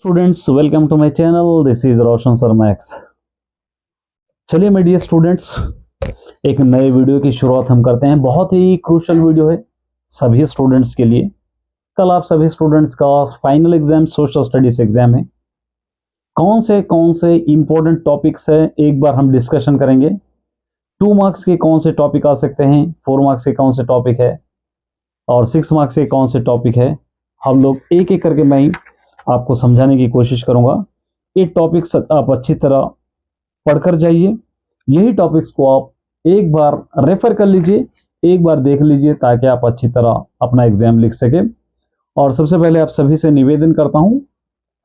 Students, welcome to my channel. This is Roshan Sharma X. चलिए मेरे dear students, एक नए वीडियो की शुरुआत हम करते हैं। बहुत ही क्रूशियल वीडियो है सभी स्टूडेंट्स के लिए। कल आप सभी स्टूडेंट्स का final exam social studies exam है। कौन से इंपॉर्टेंट टॉपिक्स है एक बार हम डिस्कशन करेंगे। 2 मार्क्स के कौन से टॉपिक आ सकते हैं, 4 मार्क्स के कौन से टॉपिक है और 6 मार्क्स के कौन से टॉपिक है, हम लोग एक एक करके मैं आपको समझाने की कोशिश करूंगा। ये टॉपिक्स आप अच्छी तरह पढ़कर जाइए। यही टॉपिक्स को आप एक बार रेफर कर लीजिए, एक बार देख लीजिए ताकि आप अच्छी तरह अपना एग्जाम लिख सके। और सबसे पहले आप सभी से निवेदन करता हूं,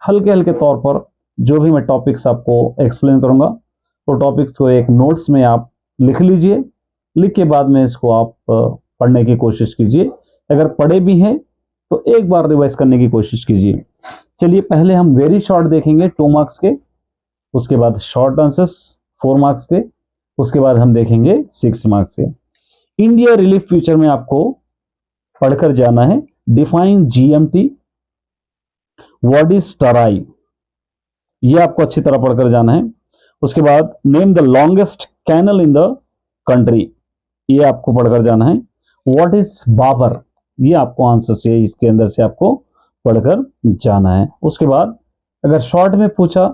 हल्के हल्के तौर पर जो भी मैं टॉपिक्स आपको एक्सप्लेन करूंगा वो टॉपिक्स को एक नोट्स में आप लिख लीजिए। लिख के बाद में इसको आप पढ़ने की कोशिश कीजिए। अगर पढ़े भी हैं तो एक बार रिवाइज करने की कोशिश कीजिए। चलिए पहले हम वेरी शॉर्ट देखेंगे 2 मार्क्स के, उसके बाद शॉर्ट आंसर्स 4 मार्क्स के, उसके बाद हम देखेंगे 6 मार्क्स के। इंडिया रिलीफ फ्यूचर में आपको पढ़कर जाना है। Define GMT, what is Terai, ये आपको अच्छी तरह पढ़कर जाना है। उसके बाद name the longest canal in the country, ये आपको पढ़कर जाना है। व्हाट इज बाबर, ये आपको आंसर से इसके अंदर से आपको पढ़कर जाना है। उसके बाद अगर शॉर्ट में पूछा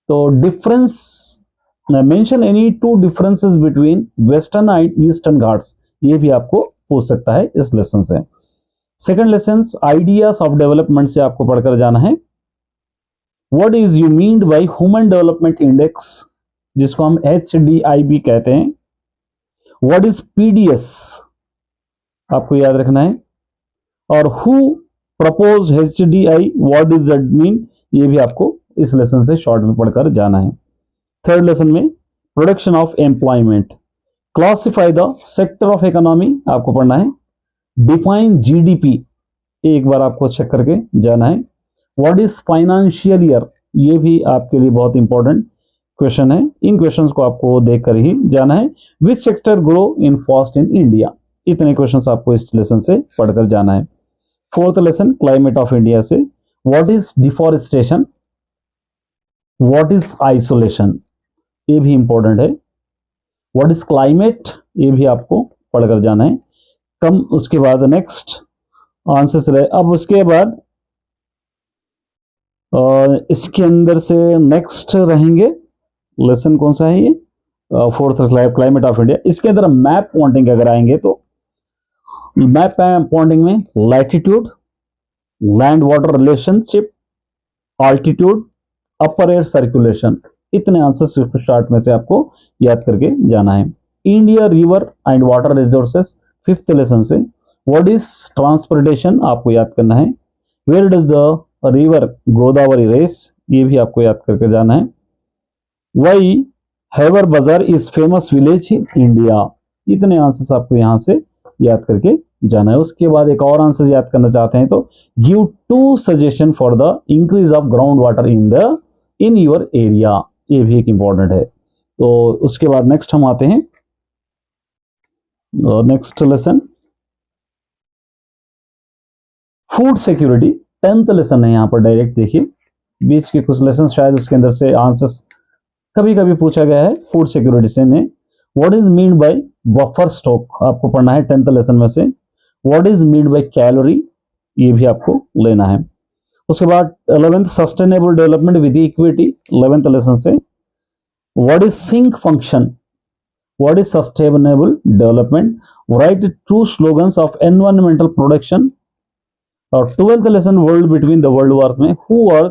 तो difference, mention any 2 differences between western and eastern Ghats, ये भी आपको पूछ सकता है इस लेसन से। Second lesson ideas of development से आपको पढ़कर जाना है। What is you mean by human development index, जिसको हम HDI कहते हैं। व्हाट इज PDS, आपको याद रखना है। और who propose HDI, what is that mean, ये भी आपको इस लेसन से शॉर्ट में पढ़कर जाना है। थर्ड लेसन में production of employment, classify the sector of economy आपको पढ़ना है। डिफाइन GDP, एक बार आपको चेक करके जाना है। व्हाट इज फाइनेंशियल ईयर, ये भी आपके लिए बहुत इंपॉर्टेंट क्वेश्चन है। इन क्वेश्चंस को आपको देखकर ही जाना है। Which sector grow in fast in India, इतने क्वेश्चंस आपको इस लेसन से पढ़कर जाना है। Fourth lesson climate of India से what is deforestation, what is isolation, ये भी इंपॉर्टेंट है। व्हाट इज क्लाइमेट, ये भी आपको पढ़कर जाना है। कम उसके बाद नेक्स्ट आंसर्स रहे। अब उसके बाद इसके अंदर से नेक्स्ट रहेंगे लेसन कौन सा है, ये फोर्थ क्लाइमेट ऑफ इंडिया। इसके अंदर मैप पॉइंटिंग अगर आएंगे तो मैप पॉइंटिंग में latitude, land water relationship, altitude, upper air circulation, इतने आंसर्स स्टार्ट में से आपको याद करके जाना है। India river and water resources, fifth lesson से व्हाट इज ट्रांसपोर्टेशन आपको याद करना है। Where does the river Godavari rise, ये भी आपको याद करके जाना है। वाई हैवर बाजार is famous village in India, इतने आंसर्स आपको यहां से याद करके जाना है। उसके बाद एक और आंसर याद करना चाहते हैं तो give 2 suggestion for the increase of ground water in your area, ये भी एक इंपॉर्टेंट है। तो उसके बाद नेक्स्ट हम आते हैं next lesson food security, 10th lesson है। यहां पर डायरेक्ट देखिए बीच के कुछ लेसन शायद उसके अंदर से आंसर्स कभी कभी पूछा गया है फूड सिक्योरिटी से ने। What is mean by buffer stock आपको पढ़ना है 10th लेसन में से। What is mean by calorie, ये भी आपको लेना है। उसके बाद 11th sustainable development with equity, 11th lesson से what is sink function, what is sustainable development, write true slogans of environmental production. और 12th lesson world between the world wars में हु वाज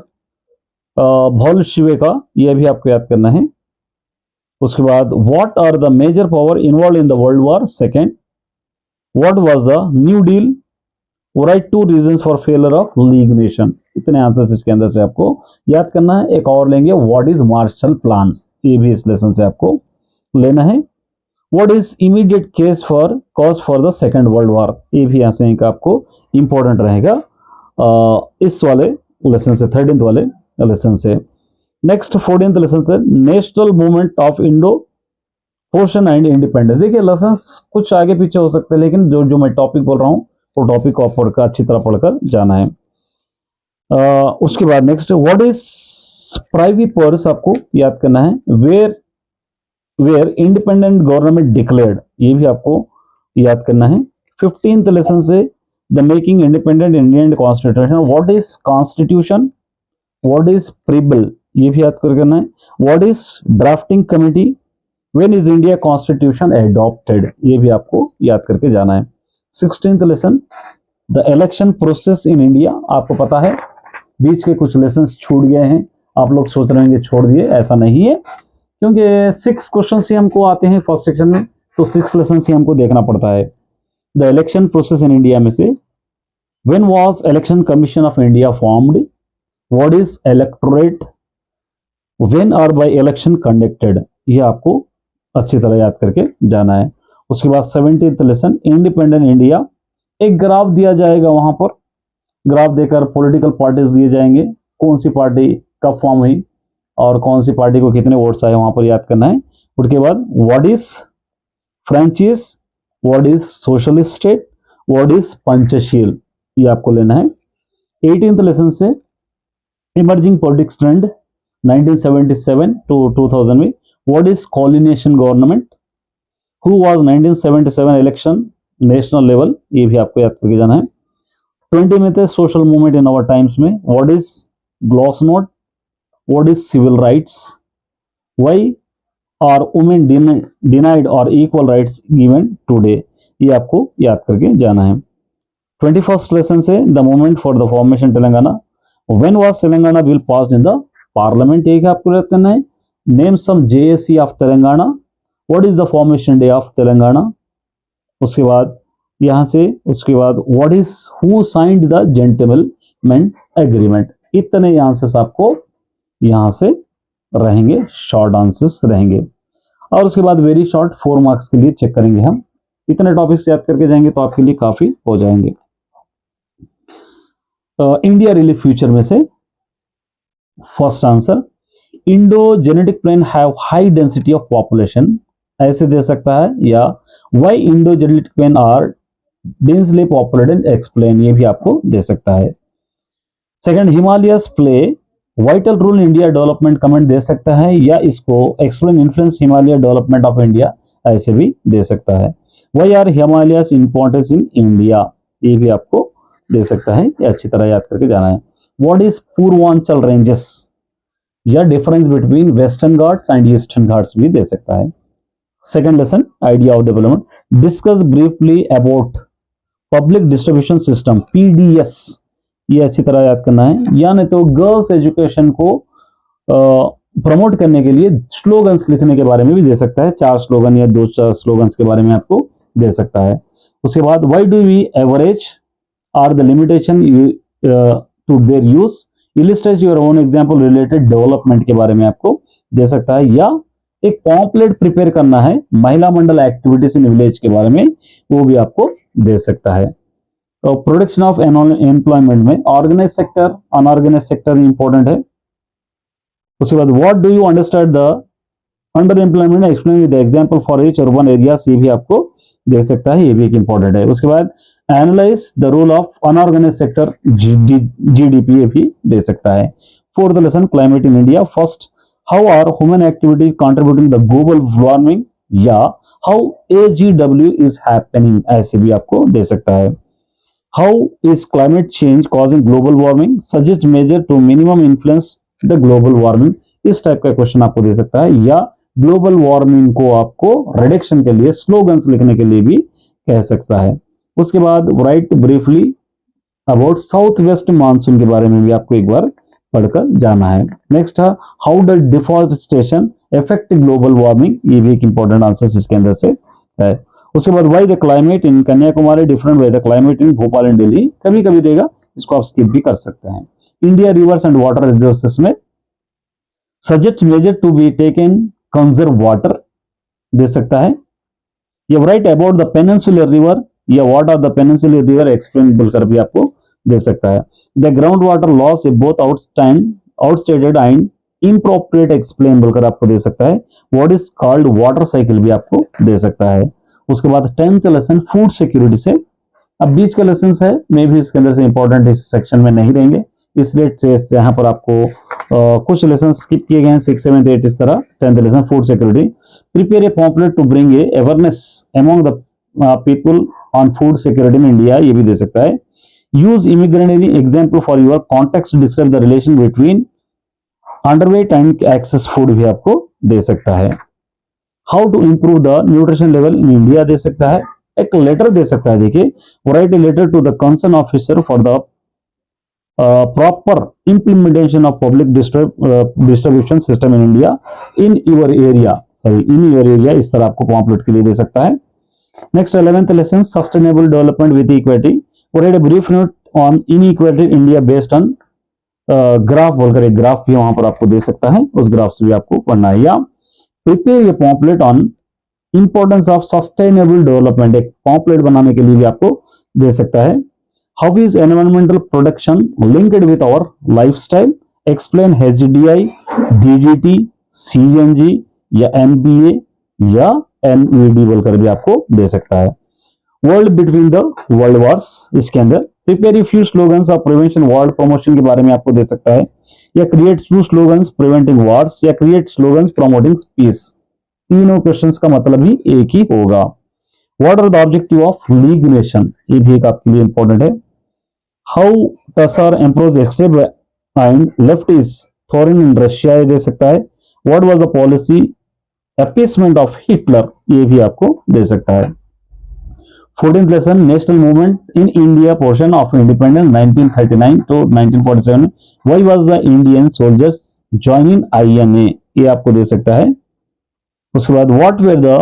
बोल्शेविक, यह भी आपको याद करना है। उसके बाद what are the major power involve in the world war second, what was the new deal, right 2 reasons for failure of league nation, इतने आंसर्स इसके अंदर से आपको याद करना है। एक और लेंगे व्हाट इज मार्शल प्लान, ये भी इस लेसन से आपको लेना है। What is immediate cause for the second world war, ये भी यहाँ से आपको इंपॉर्टेंट रहेगा इस वाले लेसन से, 13th वाले लेसन से। नेक्स्ट 14th लेसन से national movement of Indo portion and independence. देखिए लेसन कुछ आगे पीछे हो सकते हैं लेकिन जो मैं टॉपिक बोल रहा हूँ वो टॉपिक को पढ़कर अच्छी तरह पढ़कर जाना है। उसके बाद next, what is privy purse आपको याद करना है, where where independent government declared, ये भी आपको याद करना है। 15th लेसन से the making independent Indian constitution, what is constitution, what is preamble, ये भी याद करना है। What is drafting committee, when is India constitution adopted, ये भी आपको याद करके जाना है। 16th lesson the election process in India, आपको पता है बीच के कुछ लेसन छूट गए हैं, आप लोग सोच रहे हैं छोड़ दिए, ऐसा नहीं है, क्योंकि 6 क्वेश्चन ही हमको आते हैं फर्स्ट सेक्शन में, तो 6 लेसन ही हमको देखना पड़ता है। The election process in India में से when was election commission of India formed, what is electorate, when are by election conducted, ये आपको अच्छी तरह याद करके जाना है। उसके बाद 17th लेसन इंडिपेंडेंट इंडिया, एक ग्राफ दिया जाएगा, वहां पर ग्राफ देकर पॉलिटिकल पार्टीज दिए जाएंगे, कौन सी पार्टी कब फॉर्म हुई और कौन सी पार्टी को कितने वोट्स आए, वहां पर याद करना है। उसके बाद what is franchise, what is socialist state, what is Panchsheel, ये आपको लेना है। 18th लेसन से इमर्जिंग पॉलिटिक्स ट्रेंड 1977 टू 2000 में, what is coordination government, who was 1977 election national level, ये भी आपको याद करके जाना है। 20 में थे social movement in our times में, what is gloss note, what is civil rights, why are women denied और इक्वल राइट्स गिवन टुडे, ये आपको याद करके जाना है। 21st लेसन से the movement for the formation Telangana, when was Telangana bill passed in the parliament, एक आपको याद करना है। Name some JAC of Telangana, what is the formation day of Telangana, उसके बाद यहां से उसके बाद what is who signed the gentleman agreement, इतने आंसर्स आपको यहां से रहेंगे, शॉर्ट आंसर्स रहेंगे। और उसके बाद वेरी शॉर्ट 4 मार्क्स के लिए चेक करेंगे हम, इतने टॉपिक्स याद करके जाएंगे तो आपके लिए काफी हो जाएंगे। इंडिया रिलीफ फ्यूचर में से first answer, Indo genetic plain have high density of population, ऐसे दे सकता है, या why Indo genetic plain are densely populated explain, ये भी आपको दे सकता है। Second, Himalayas play vital role India development, comment दे सकता है, या इसको explain influence Himalaya development of India, ऐसे भी दे सकता है। Why are Himalayas importance in India, ये भी आपको दे सकता है, ये अच्छी तरह याद करके जाना है। व्हाट इज पूर्वांचल रेंजेस, या difference between western Ghats and eastern Ghats भी दे सकता है। Second lesson, idea of development, discuss briefly about public distribution system PDS, ये अच्छी तरह याद करना है। या नहीं तो गर्ल्स एजुकेशन को प्रमोट करने के लिए स्लोगन्स लिखने के बारे में भी दे सकता है, 4 स्लोगन या 2-4 स्लोगन्स के बारे में आपको दे सकता है। उसके बाद why do we average are the limitation to their use, illustrate your own example related development के बारे में आपको दे सकता है। या एक पॉम्पलेट प्रिपेयर करना है महिला मंडल एक्टिविटीज इन विलेज के बारे में, वो भी आपको दे सकता है। तो प्रोडक्शन ऑफ एम्प्लॉयमेंट में organise sector unorganise sector important है। उसके बाद what do you understand the under employment, explain with example for each urban areas, ये भी आपको दे सकता है, ये भी एक इंपॉर्टेंट है। उसके बाद analyse the role of unorganise sector GDP, ये भी दे सकता है। Fourth lesson, climate in India, first how are human activities contributing the global warming, या हाउ एजीडब्ल्यू इज हैपनिंग, ऐसे भी आपको दे सकता है। How is climate change causing global warming, suggest measure to minimum influence the global warming, इस type का question आपको दे सकता है। या ग्लोबल वार्मिंग को आपको रिडक्शन के लिए स्लोगन्स लिखने के लिए भी कह सकता है। उसके बाद right briefly about south west monsoon के बारे में भी आपको एक बार पढ़कर जाना है। नेक्स्ट है how does deforestation affect global warming, ये भी एक इंपॉर्टेंट आंसर इसके अंदर से है। उसके बाद why the climate in Kanyakumari different by the climate in Bhopal and Delhi, कभी कभी देगा, इसको आप स्किप भी कर सकते हैं। India rivers and water resources में suggest measure to be taken conserve water दे सकता है। या write about the peninsular river, या what are the peninsular river explain बोलकर भी आपको दे सकता है। The ground water loss a both आउटस्टेटेड एंड इम्प्रोप्रिएट एक्सप्लेन बोलकर आपको दे सकता है। What is called water cycle भी आपको दे सकता है। उसके बाद 10th लेसन फूड सिक्योरिटी से, अब बीच का लेसन है, मे भी इसके अंदर से इंपॉर्टेंट इस सेक्शन में नहीं रहेंगे, इसलिए यहाँ पर आपको कुछ लेसन स्किप किए गए हैं, 6, 7, 8 इस तरह। 10th lesson food security, prepare a pamphlet to bring a awareness among the people on food security in India, ये भी दे सकता है। Use immigrant example for your context, describe the relation between underweight and excess food भी आपको दे सकता है। How to improve the nutrition level in India दे सकता है। एक लेटर दे सकता है, देखिए, write a letter to the concern officer for the proper implementation of public distribution system in India in your area, इस तरह आपको पॉम्पलेट के लिए दे सकता है। Next 11th lesson, sustainable development with equity, right a brief note on inequality India based on graph बोलकर एक graph भी वहां पर आपको दे सकता है, उस ग्राफ से भी आपको पढ़ना है। या prepare a pamphlet on importance of sustainable development, एक पॉम्पलेट बनाने के लिए भी आपको दे सकता है। How is environmental protection linked with our lifestyle, explain HDI, DDT, CNG या NBA या NVD बोलकर भी आपको दे सकता है। World between the world wars, इसके अंदर prepare few slogans of prevention world promotion के बारे में आपको दे सकता है। या create two slogans preventing wars या क्रिएट स्लोगन्स प्रमोटिंग पीस, तीनों क्वेश्चंस का मतलब ही एक ही होगा। What are the objective of league nation, ये भी एक आपके लिए इंपॉर्टेंट है। How tsar empress extreme and left is thrown in Russia, ये दे सकता है। What was the policy appeasement of Hitler, ये भी आपको दे सकता है। 14th lesson, national movement in India portion of independence 1939 to 1947, why was the Indian soldiers join in INA, ये आपको दे सकता है। उसके बाद what were the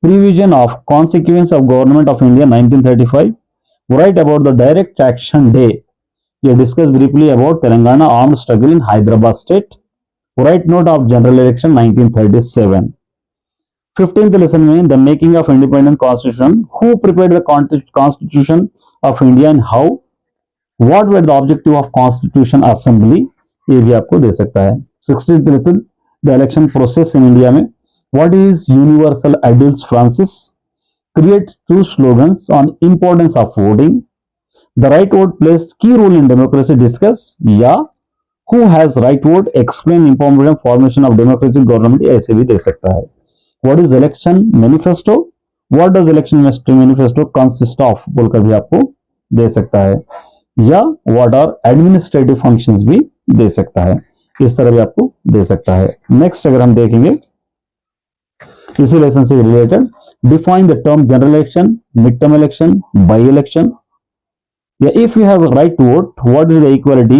provision of consequence of government of India 1935, write about the direct action day, ये discuss briefly about Telangana armed struggle in Hyderabad state, right note of general election 1937। 15th lesson में the making of independent constitution, who prepared the constitution of India and how, what were the objective of constitution assembly, ये भी आपको दे सकता है। 16th lesson, the election process in India में, what is universal adult franchise, create two slogans on importance of voting, the right vote place की role in democracy discuss, या who has right vote explain important formation of democratic government, ऐसे भी दे सकता है। What is election manifesto, what does election manifesto consist of बोलकर भी आपको दे सकता है। या व्हाट आर एडमिनिस्ट्रेटिव फंक्शंस भी दे सकता है, इस तरह भी आपको दे सकता है। नेक्स्ट अगर हम देखेंगे इसी लेसन से related, define the term general election, mid term election, by election, या if you have right to vote, what is the equality,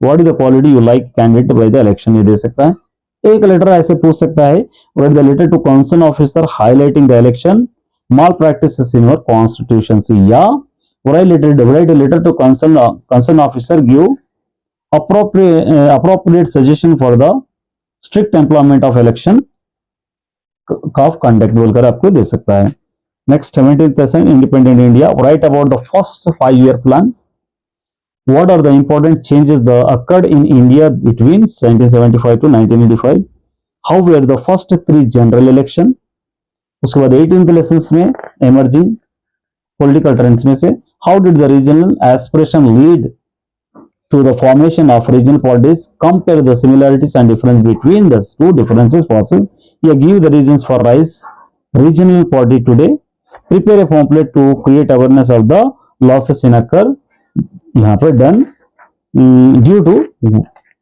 what is the quality you like candidate by the election, ये दे सकता है। एक letter ऐसे पूछ सकता है, write the letter to concern officer highlighting the election malpractices in your constituency, या write a letter to concern officer, give appropriate suggestion for the strict employment of election of conduct बोलकर आपको दे सकता है। Next 17th lesson, independent India, right about the first 5-year plan, what are the important changes that occurred in India between 1775 to 1985, how were the first 3 general election, उसके बाद 18th lessons में emerging political trends में से, how did the regional aspiration lead to the formation of regional parties, compare the similarities and difference between the two differences possible, yeah, give the reasons for rise regional party today, prepare a pamphlet to create awareness of the losses in occur, यहाँ पर done due to,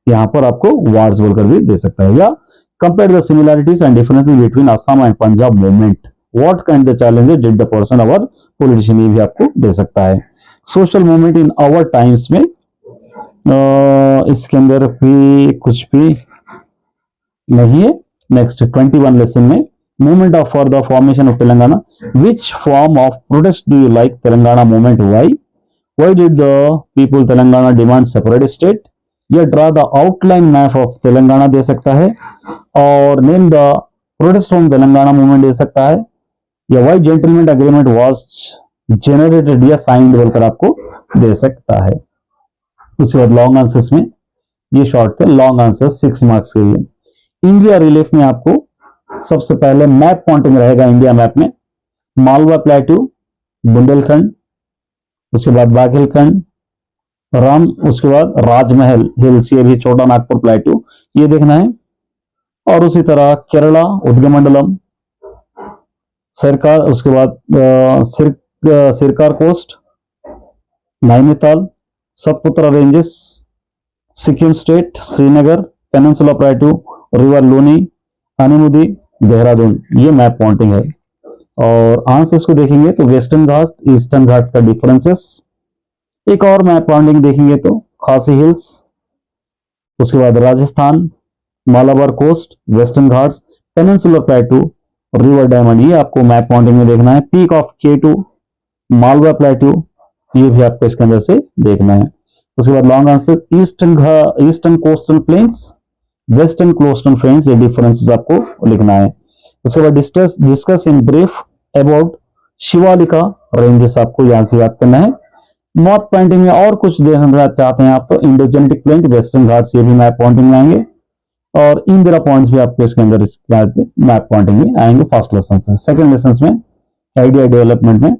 यहाँ पर आपको wars बोलकर भी दे सकता है। या compare the similarities and differences between Assam and Punjab movement, what kind the challenges did the person our politician, ये भी आपको दे सकता है। Social movement in our times में इसके अंदर भी कुछ भी नहीं है। नेक्स्ट 21 लेसन में, movement of for the formation of Telangana, which form of protest do you like Telangana movement, why, why did the people Telangana demand separate state, या draw the outline map of Telangana दे सकता है, और name the protest from Telangana movement दे सकता है, या why gentleman agreement was generated या signed बोलकर आपको दे सकता है। उसके बाद लॉन्ग आंसर्स में, ये शॉर्ट थे, लॉन्ग आंसर 6 मार्क्स के लिए। इंडिया रिलीफ में आपको सबसे पहले मैप पॉइंटिंग रहेगा, इंडिया मैप में मालवा प्लेटू, बुंदेलखंड, उसके बाद बाघेलखंड, राम, उसके बाद राजमहल हिल्स, ये भी छोटा नागपुर प्लेट्यू, ये देखना है। और उसी तरह केरला उदगमंडलम, सरकार, उसके बाद Circar coast, Nainital, Satpura ranges, Sikkim state, Srinagar, peninsula plateau, river Luni, Anamudi, Dehradun, ये मैप पॉइंटिंग है। और आंसर्स को देखेंगे तो वेस्टर्न घाट्स, ईस्टर्न घाट्स का डिफरेंसेस। एक और मैप पॉइंटिंग देखेंगे तो खासी हिल्स, उसके बाद Rajasthan, Malabar coast, western Ghats, peninsular plateau, river diamond, ये आपको मैप पॉइंटिंग में देखना है। Peak of K2, Malwa plateau, ये भी आपको इसके अंदर से देखना है। उसके बाद long answer eastern coastal planes, western coastal planes, ये डिफरेंसेस आपको लिखना है। उसके बाद discuss in brief about Shivalika ranges, आपको यहां से याद करना है। मैप पॉइंटिंग में और कुछ देखना चाहते हैं आप तो इंडोजेनेटिक प्लेन, वेस्टर्न घाट्स, ये भी मैप पॉइंटिंग में आएंगे। और इंदिरा पॉइंट्स भी आपको इसके अंदर मैप पॉइंटिंग में आएंगे फर्स्ट लेसन से। सेकंड लेसन में आइडिया डेवलपमेंट में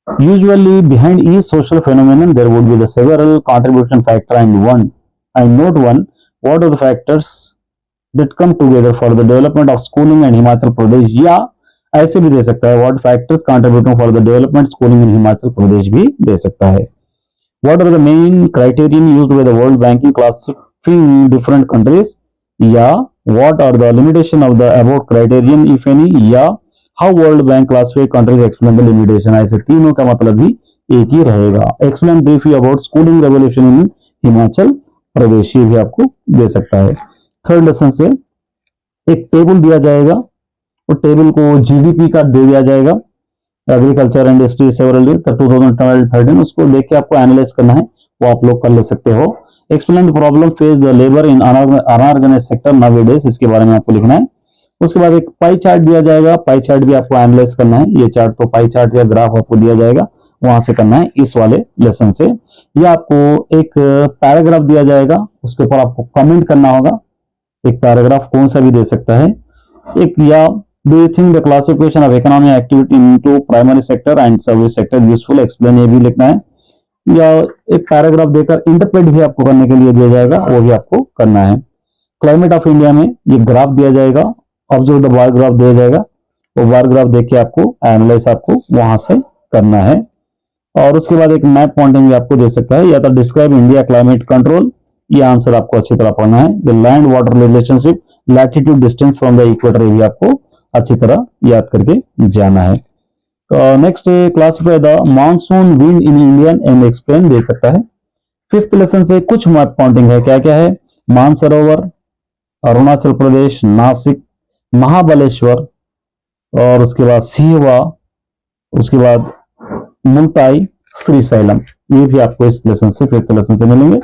usually behind each social phenomenon there would be the several contribution factor and note one, what are the factors that come together for the development of schooling in Himachal Pradesh, या ऐसे भी दे सकता है what factors contributing for the development schooling in Himachal Pradesh भी दे सकता है। what are the main criterion used by the World Bank in classifying different countries, या what are the limitation of the above criterion if any, या how world bank classify countries explain the limitation, ऐसे तीनों का मतलब भी एक ही रहेगा। Explain briefly about schooling revolution in Himachal Pradesh, ये भी आपको दे सकता है। थर्ड लेसन से एक टेबल दिया जाएगा और टेबल को जीडीपी का दे दिया जाएगा, एग्रीकल्चर इंडस्ट्री सेवरल 2012-13, उसको देख के आपको एनालाइज करना है, वो आप लोग कर ले सकते हो। Explain the problem face the labour in unorganised sector nowadays, इसके बारे में आपको लिखना है। उसके बाद एक पाई चार्ट दिया जाएगा, पाई चार्ट भी आपको एनालाइज करना है। ये चार्ट तो पाई चार्ट या ग्राफ आपको दिया जाएगा, वहां से करना है इस वाले लेसन से। ये आपको एक पैराग्राफ दिया जाएगा, उसके ऊपर आपको कमेंट करना होगा। एक पैराग्राफ कौन सा भी दे सकता है एक, या do you think the classification of economic activity into primary sector and service sector useful, explain, ये भी लिखना है। या एक पैराग्राफ देकर इंटरप्रेट भी आपको करने के लिए दिया जाएगा, वो भी आपको करना है। क्लाइमेट ऑफ इंडिया में ये ग्राफ दिया जाएगा, ऑब्जर्व द बार ग्राफ दिया जाएगा, वो बार ग्राफ देख के आपको एनालाइज आपको वहां से करना है। और उसके बाद एक मैप पॉइंटिंग भी आपको दे सकता है, या तो डिस्क्राइब इंडिया क्लाइमेट कंट्रोल, ये आंसर आपको अच्छी तरह पढ़ना है। ये land water relationship, latitude distance from the equator, ये भी आपको अच्छी तरह याद करके जाना है। तो next classify the monsoon wind in Indian and explain दे सकता है। फिफ्थ लेसन से कुछ मैप पॉइंटिंग है, क्या क्या है, मानसरोवर, अरुणाचल प्रदेश, नासिक, महाबलेश्वर, और उसके बाद सीहवा, उसके बाद मुल्ताई, श्रीशैलम, ये भी आपको इस लेसन से, फिफ्थ लेसन से मिलेंगे।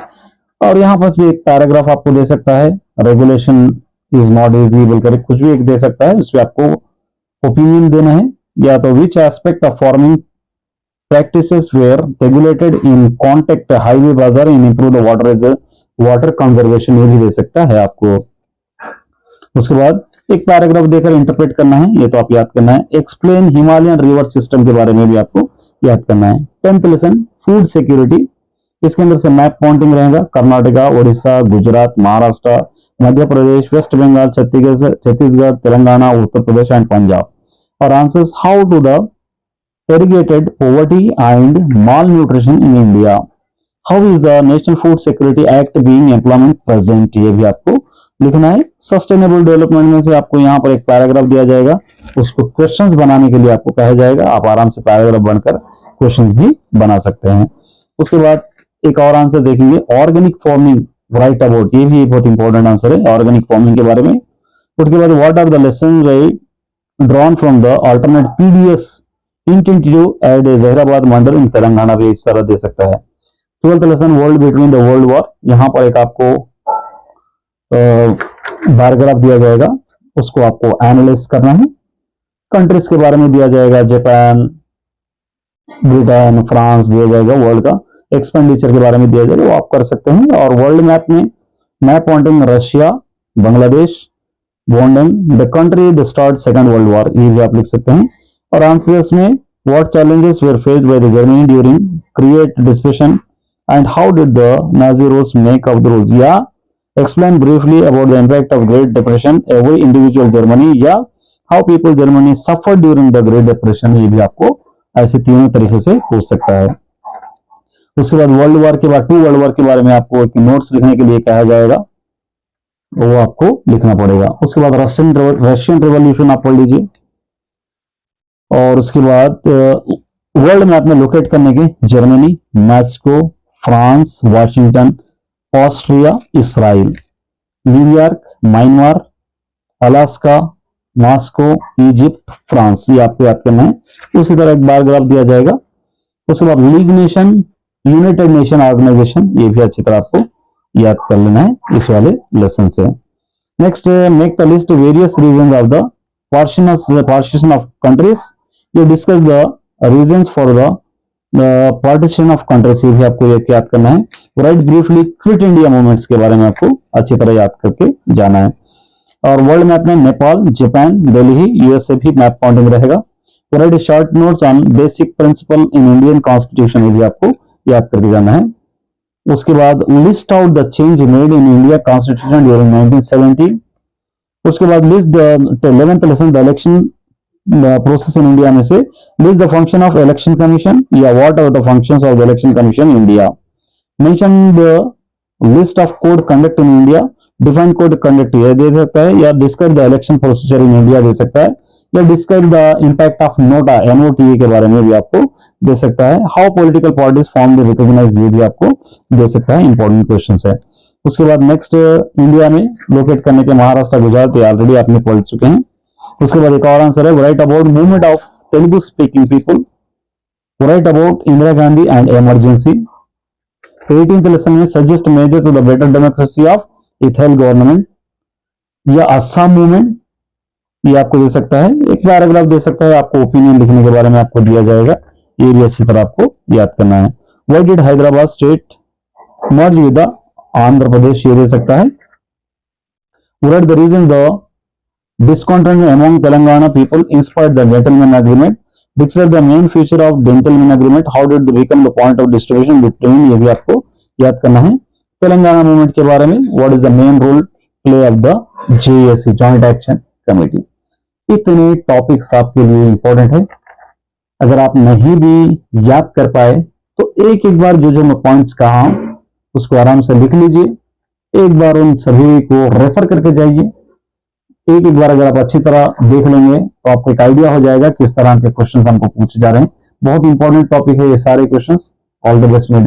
और यहाँ पर भी एक पैराग्राफ आपको दे सकता है, रेगुलेशन इज नॉट इजिबल करके कुछ भी एक दे सकता है, उसमें आपको ओपिनियन देना है। या तो which aspect of farming practices were regulated in contact Hiware Bazar in improve the water conservation, ये भी दे सकता है आपको। उसके बाद एक पैराग्राफ देकर इंटरप्रेट करना है, ये तो आप याद करना है। एक्सप्लेन हिमालयन रिवर सिस्टम के बारे में भी आपको याद करना है। 10th लेसन फूड सिक्योरिटी, इसके अंदर से मैप पॉइंटिंग रहेगा, कर्नाटका, ओडिशा, गुजरात, महाराष्ट्र, मध्य प्रदेश, वेस्ट बंगाल, छत्तीसगढ़, तेलंगाना, उत्तर प्रदेश एंड पंजाब। और answers, how to the irrigated poverty and malnutrition in India, how is the national food security act being implement present, ये भी आपको लिखना है। सस्टेनेबल डेवलपमेंट में से आपको यहाँ पर एक पैराग्राफ दिया जाएगा, उसको क्वेश्चंस बनाने के लिए आपको कहा जाएगा, आप आराम से पैराग्राफ बनकर क्वेश्चंस भी बना सकते हैं। उसके बाद एक और आंसर देखेंगे, ऑर्गेनिक फार्मिंग राइट अबाउट, ये भी बहुत इंपॉर्टेंट आंसर है ऑर्गेनिक फार्मिंग के बारे में। उसके बाद what are the lesson drawn from the alternate PDS intent to add Zaheerabad mandal in Telangana, भी इस तरह दे सकता है। 12th lesson world between the world war, यहाँ पर एक आपको पैराग्राफ दिया जाएगा, उसको आपको एनालाइज करना है। कंट्रीज के बारे में दिया जाएगा, जापान, ब्रिटेन, फ्रांस दिया जाएगा, वर्ल्ड का एक्सपेंडिचर के बारे में दिया जाएगा, वो आप कर सकते हैं। और वर्ल्ड मैप में map pointing Russia, Bangladesh, bonding the country the start second world war, ये भी आप लिख सकते हैं। और आंसर्स में what challenges were faced by the Germany during create disruption and how did the Nazi rules make of the rules, या explain briefly about the impact of great depression every individual Germany, या how people Germany suffer during the great depression. ये भी आपको ऐसे तीनों तरीके से पूछ सकता है। उसके बाद वर्ल्ड वॉर के बाद, 2 वर्ल्ड वॉर के बारे में आपको एक नोट्स लिखने के लिए कहा जाएगा, वो आपको लिखना पड़ेगा। उसके बाद रशियन रिवॉल्यूशन आप पढ़ लीजिए। और उसके बाद वर्ल्ड मैप में लोकेट करने के, Germany, Mexico, France, Washington, Austria, Israel, New York, Myanmar, Alaska, Moscow, Egypt, France, ये आपको याद करना है। उसी तरह एक बार ग्राफ दिया जाएगा। उसके बाद league nation, United Nation organisation, ये भी अच्छी तरह आपको याद कर लेना है इस वाले लेसन से। Next, make the list various reasons of the partition of countries, ये discuss the reasons for the partition of countries, ये भी आपको याद करना है। Write briefly quit India movements के बारे में आपको अच्छी तरह याद करके जाना है। और वर्ल्ड मैप में नेपाल, जापान, दिल्ली, यूएसए भी मैप काउंटिंग रहेगा। Write short notes on basic principle in Indian constitution, ये भी आपको याद करके जाना है। उसके बाद list out the change made in India constitution during 1970। उसके बाद list the 11th lesson the election process in India में से list the function of election commission, या what are the functions of the election commission in India. Mention the list of code conduct in India, define code conduct ये दे सकता है, या describe the election procedure in India दे सकता है, या describe the impact of NOTA NOTA के बारे में भी आपको दे सकता है। How political parties form the recognize, ये भी आपको दे सकता है, इंपॉर्टेंट क्वेश्चंस है। उसके बाद नेक्स्ट, इंडिया में लोकेट करने के महाराष्ट्र, गुजरात, ये ऑलरेडी आपने पढ़ चुके हैं। उसके बाद एक और आंसर है, write about movement of Telugu speaking people, write about Indira Gandhi and emergency. 18th lesson में suggest measure to the better democracy of ethical government, या असम मूवमेंट, ये आपको दे सकता है। एक पैराग्राफ दे सकता है, आपको ओपिनियन लिखने के बारे में आपको दिया जाएगा, ये भी अच्छी तरह आपको याद करना है। Why did Hyderabad state merge with Andhra Pradesh, ये दे सकता है। What the reason the discontent among Telangana people inspired the gentleman agreement, describe the main feature of gentleman agreement, how did they become the point of distribution between, ये भी आपको याद करना है। तेलंगाना मूवमेंट के बारे में, what is the main role play of the JAC joint action committee. इतने टॉपिक्स आपके लिए इंपॉर्टेंट है। अगर आप नहीं भी याद कर पाए तो एक एक बार जो मैं पॉइंट्स कहा उसको आराम से लिख लीजिए, एक बार उन सभी को रेफर करके जाइए। एक एक बार अगर आप अच्छी तरह देख लेंगे तो आपको एक आइडिया हो जाएगा किस तरह के क्वेश्चंस हमको पूछे जा रहे हैं। बहुत इंपॉर्टेंट टॉपिक है ये सारे क्वेश्चंस। ऑल द बेस्ट मेरे